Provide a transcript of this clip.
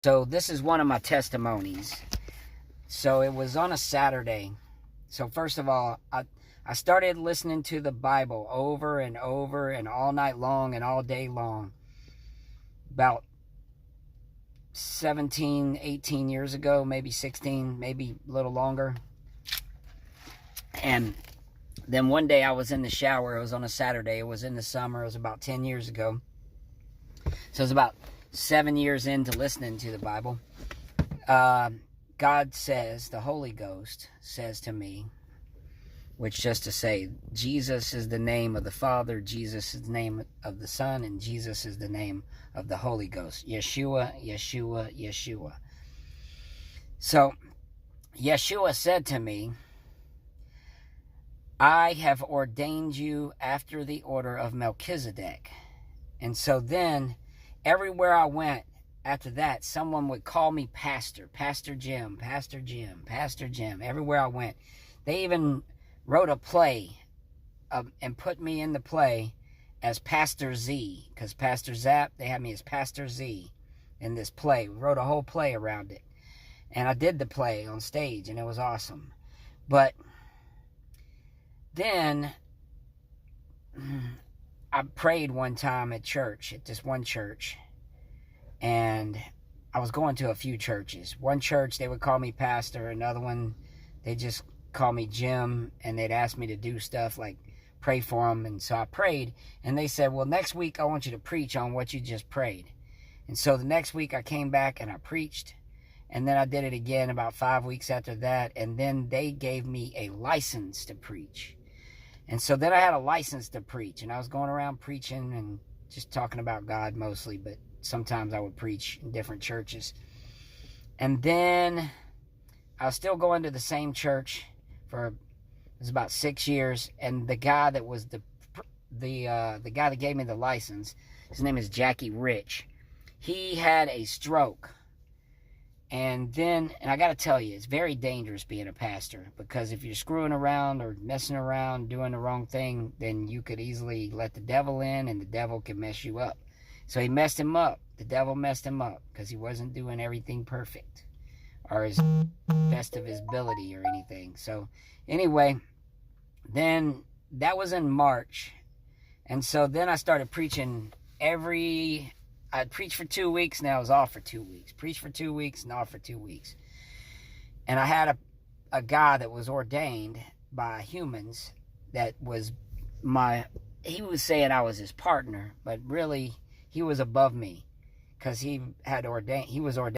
So this is one of my testimonies. So it was on a Saturday. So first of all, I started listening to the Bible over and over and all night long and all day long. About 17, 18 years ago, maybe 16, maybe a little longer. And then one day I was in the shower. It was on a Saturday. It was in the summer. It was about 10 years ago. So it was about 7 years into listening to the Bible. God says, the Holy Ghost says to me, which just to say, Jesus is the name of the Father, Jesus is the name of the Son, and Jesus is the name of the Holy Ghost. Yeshua, Yeshua, Yeshua. So, Yeshua said to me, I have ordained you after the order of Melchizedek. And so then, everywhere I went after that, someone would call me Pastor, Pastor Jim, Pastor Jim, Pastor Jim, everywhere I went. They even wrote a play and put me in the play as Pastor Z, because Pastor Zap, they had me as Pastor Z in this play. We wrote a whole play around it. And I did the play on stage, and it was awesome. But then I prayed one time at church, at this one church, and I was going to a few churches. One church, they would call me pastor. Another one, they just call me Jim, and they'd ask me to do stuff like pray for them. And so I prayed, and they said, well, next week I want you to preach on what you just prayed. And so the next week I came back and I preached, and then I did it again about 5 weeks after that, and then they gave me a license to preach. And so then I had a license to preach, and I was going around preaching and just talking about God mostly, but sometimes I would preach in different churches. And then I was still going to the same church for, it was about 6 years, and the guy that was the guy that gave me the license, his name is Jackie Rich. He had a stroke. And I got to tell you, it's very dangerous being a pastor, because if you're screwing around or messing around, doing the wrong thing, then you could easily let the devil in, and the devil can mess you up. So he messed him up. The devil messed him up because he wasn't doing everything perfect or as best of his ability or anything. So anyway, then that was in March. And so then I started preaching I'd preach for 2 weeks, and I was off for 2 weeks. Preach for 2 weeks and off for 2 weeks. And I had a guy that was ordained by humans that was he was saying I was his partner, but really he was above me, because he was ordained